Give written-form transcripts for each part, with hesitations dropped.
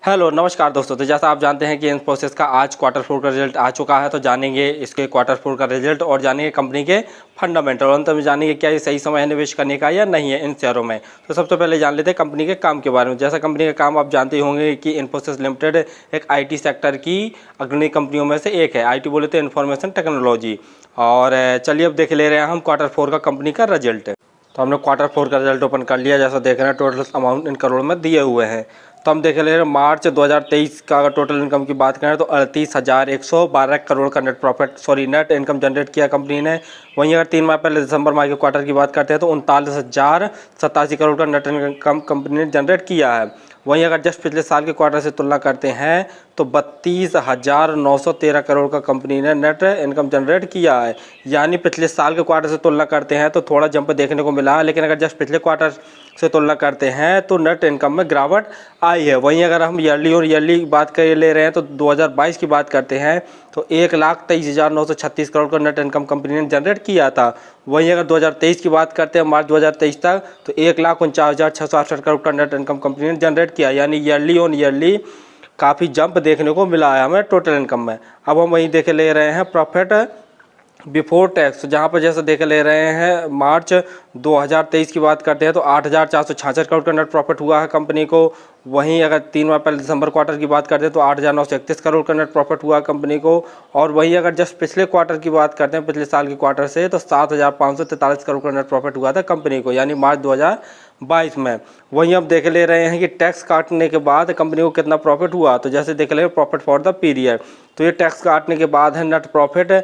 Hello नमस्कार दोस्तों। तो जैसा आप जानते हैं कि इन्फोसिस का आज क्वार्टर फोर का रिजल्ट आ चुका है, तो जानेंगे इसके क्वार्टर फोर का रिजल्ट और जानेंगे कंपनी के फंडामेंटल और अंत में जानेंगे क्या ये सही समय है निवेश करने का या नहीं है इन शेयरों में। तो सबसे पहले जान लेते हैं कंपनी के काम के बारे में। जैसा कंपनी का काम आप जानते होंगे कि इन्फोसिस लिमिटेड एक IT सेक्टर की अग्रणी कंपनियों में से एक है। IT बोले तो इन्फॉर्मेशन टेक्नोलॉजी। और चलिए अब देख ले रहे हैं हम क्वार्टर फोर का कंपनी का रिजल्ट। तो हमने क्वार्टर फोर का रिजल्ट ओपन कर लिया। जैसा देख रहे हैं टोटल अमाउंट इन करोड़ में दिए हुए हैं। तो हम देख ले रहे हैं मार्च 2023 का अगर टोटल इनकम की बात करें तो 38,112 करोड़ का नेट इनकम जनरेट किया कंपनी ने। वहीं अगर 3 माह पहले दिसंबर माह के क्वार्टर की बात करते हैं तो 39,087 करोड़ का नेट इनकम कंपनी ने जनरेट किया है। वहीं अगर जस्ट पिछले साल के क्वार्टर से तुलना करते हैं तो 32,913 करोड़ का कंपनी ने नेट इनकम जनरेट किया है। यानी पिछले साल के क्वार्टर से तुलना करते हैं तो थोड़ा जंप देखने को मिला है, लेकिन अगर जस्ट पिछले क्वार्टर से तुलना करते हैं तो नेट इनकम में गिरावट आई है। वहीं अगर हम ईयरली की बात कर ले रहे हैं तो 2022 की बात करते हैं तो 1,23,936 करोड़ का नेट इनकम कंपनी ने जनरेट किया था। वहीं अगर 2023 की बात करते हैं मार्च 2023 तक तो 1,49,668 करोड़ का नेट इनकम कंपनी ने जनरेट किया। यानी ईयरली काफ़ी जंप देखने को मिला है हमें टोटल इनकम में। अब हम वहीं देख ले रहे हैं प्रॉफिट बिफोर टैक्स, जहाँ पर जैसे देख ले रहे हैं मार्च 2023 की बात करते हैं तो 8,466 करोड़ का नेट प्रॉफिट हुआ है कंपनी को। वहीं अगर 3 माह पहले दिसंबर क्वार्टर की बात करते हैं तो 8,931 करोड़ का नेट प्रॉफिट हुआ कंपनी को। और वहीं अगर जस्ट पिछले क्वार्टर की बात करते हैं पिछले साल के क्वार्टर से तो 7,543 करोड़ का नेट प्रॉफिट हुआ था कंपनी को, यानी मार्च 2022 में। वहीं अब देख ले रहे हैं कि टैक्स काटने के बाद कंपनी को कितना प्रॉफिट हुआ। तो जैसे देख ले प्रॉफिट फॉर द पीरियड, तो ये टैक्स काटने के बाद है नेट प्रॉफिट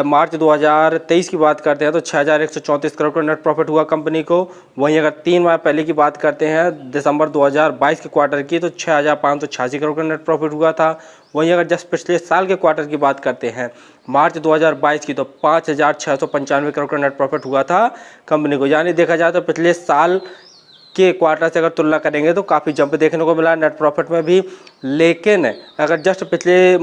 मार्च 2023 की बात करते हैं तो 6,134 करोड़ का नेट प्रॉफिट हुआ कंपनी को। वहीं अगर 3 माह पहले की बात करते हैं दिसंबर 2022 के क्वार्टर की तो 6,586 करोड़ का नेट प्रॉफिट हुआ था। वहीं अगर जस्ट पिछले साल के क्वार्टर की बात करते हैं मार्च 2022 की तो 5,695 करोड़ का नेट प्रॉफिट हुआ था कंपनी को। यानी देखा जाए तो पिछले साल के क्वार्टर से अगर तुलना करेंगे तो काफ़ी जंप देखने को मिला नेट प्रॉफिट में भी। लेकिन अगर जस्ट पिछले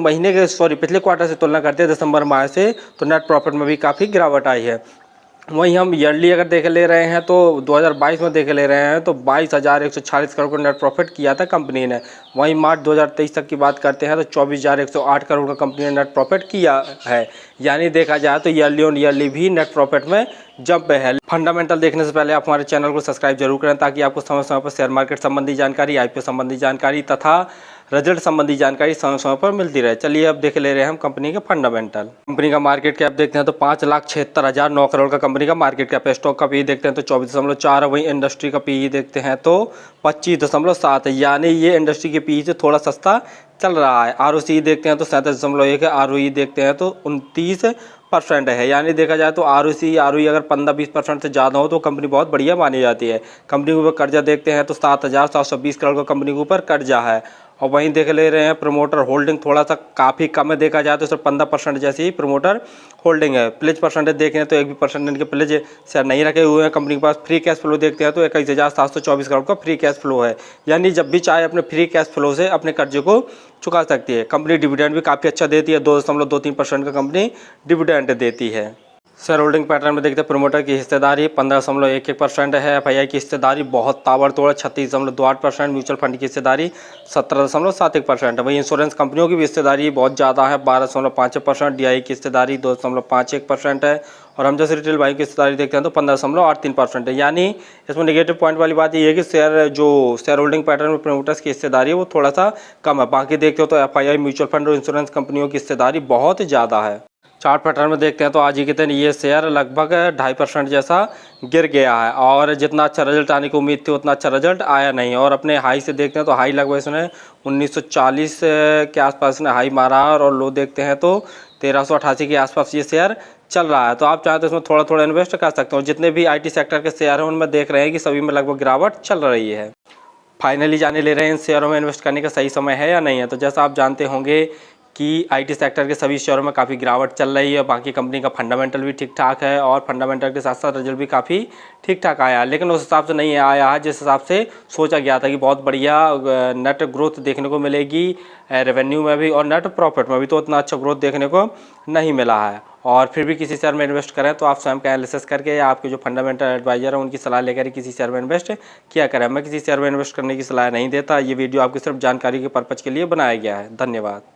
क्वार्टर से तुलना करते हैं दिसंबर माह से तो नेट प्रॉफिट में भी काफ़ी गिरावट आई है। वहीं हम ईयरली अगर देख ले रहे हैं तो 2022 में देख ले रहे हैं तो 22,146 करोड़ का नेट प्रॉफिट किया था कंपनी ने। वहीं मार्च 2023 तक की बात करते हैं तो 24,108 करोड़ का कंपनी ने नेट प्रॉफिट किया है। यानी देखा जाए तो ईयरली भी नेट प्रॉफिट में जंप है। फंडामेंटल देखने से पहले आप हमारे चैनल को सब्सक्राइब जरूर करें ताकि आपको समय समय पर शेयर मार्केट संबंधी जानकारी, IPO संबंधी जानकारी तथा रिजल्ट संबंधी जानकारी समय समय पर मिलती रहे। चलिए अब देख ले रहे हैं हम कंपनी के फंडामेंटल। कंपनी का मार्केट कैप देखते हैं तो 5,76,009 करोड़ का कंपनी का मार्केट कैप है। स्टॉक का PE देखते हैं तो 24.4। वहीं इंडस्ट्री का PE देखते हैं तो 25.7 है, यानी ये इंडस्ट्री के PE से थोड़ा सस्ता चल रहा है। ROCE देखते हैं तो 37.1 है। ROE देखते हैं तो 29% है। यानी देखा जाए तो ROE अगर 15-20% से ज़्यादा हो तो कंपनी बहुत बढ़िया मानी जाती है। कंपनी के ऊपर कर्जा देखते हैं तो 7,720 करोड़ का कंपनी के ऊपर कर्जा है। और वहीं देख ले रहे हैं प्रमोटर होल्डिंग थोड़ा सा काफ़ी कम है, देखा जाए तो सिर्फ 15% जैसी ही प्रमोटर होल्डिंग है। प्लेज परसेंटेज देखें तो 1 भी % इनके प्लेज शेयर नहीं रखे हुए हैं कंपनी के पास। फ्री कैश फ्लो देखते हैं तो 21,724 करोड़ का फ्री कैश फ्लो है। यानी जब भी चाहे अपने फ्री कैश फ्लो से अपने कर्जे को चुका सकती है। कंपनी डिविडेंड भी काफ़ी अच्छा देती है, 2.23% का कंपनी डिविडेंड देती है। शेयर होल्डिंग पैटर्न में देखते हैं प्रमोटर की हिस्सेदारी 15.11% है। FII की हिस्सेदारी बहुत ताबड़तोड़ 36.28%। म्यूचुअल फंड की हिस्सेदारी 17.71% है। वहीं इंश्योरेंस कंपनियों की भी हिस्सेदारी बहुत ज़्यादा है 12.56%। DI की हिस्सेदारी 2.51% है। और हम जैसे रिटेल बाइंग की हिस्सेदारी देखते हैं तो 15.83% है। यानी इसमें नेगेटिव पॉइंट वाली बात ये है कि शेयर होल्डिंग पैटर्न में प्रमोटर्स की हिस्सेदारी है वो थोड़ा सा कम है। बाकी देखते हो तो FII, म्यूचुअल फंड और इंश्योरेंस कंपनियों की हिस्सेदारी बहुत ज़्यादा है। चार्ट पैटर्न में देखते हैं तो आज ही के दिन ये शेयर लगभग 2.5% जैसा गिर गया है। और जितना अच्छा रिजल्ट आने की उम्मीद थी उतना अच्छा रिजल्ट आया नहीं। और अपने हाई से देखते हैं तो हाई लगभग इसने 1940 के आसपास इसने हाई मारा है और लो देखते हैं तो 1388 के आसपास ये शेयर चल रहा है। तो आप चाहें तो इसमें थोड़ा थोड़ा इन्वेस्ट कर सकते हो। जितने भी IT सेक्टर के शेयर हैं उनमें देख रहे हैं कि सभी में लगभग गिरावट चल रही है। फाइनली जाने ले रहे हैं इन शेयरों में इन्वेस्ट करने का सही समय है या नहीं है। तो जैसा आप जानते होंगे कि IT सेक्टर के सभी शेयरों में काफ़ी गिरावट चल रही है। बाकी कंपनी का फंडामेंटल भी ठीक ठाक है और फंडामेंटल के साथ साथ रिजल्ट भी काफ़ी ठीक ठाक आया है, लेकिन उस हिसाब से नहीं आया है जिस हिसाब से सोचा गया था कि बहुत बढ़िया नेट ग्रोथ देखने को मिलेगी रेवेन्यू में भी और नेट प्रॉफिट में भी। तो उतना अच्छा ग्रोथ देखने को नहीं मिला है। और फिर भी किसी शेयर में इन्वेस्ट करें तो आप स्वयं का एनालिसिस करके या आपके जो फंडामेंटल एडवाइजर हैं उनकी सलाह लेकर किसी शेयर में इन्वेस्ट किया करें। मैं किसी शेयर में इन्वेस्ट करने की सलाह नहीं देता। ये वीडियो आपकी सिर्फ जानकारी के पर्पज़ के लिए बनाया गया है। धन्यवाद।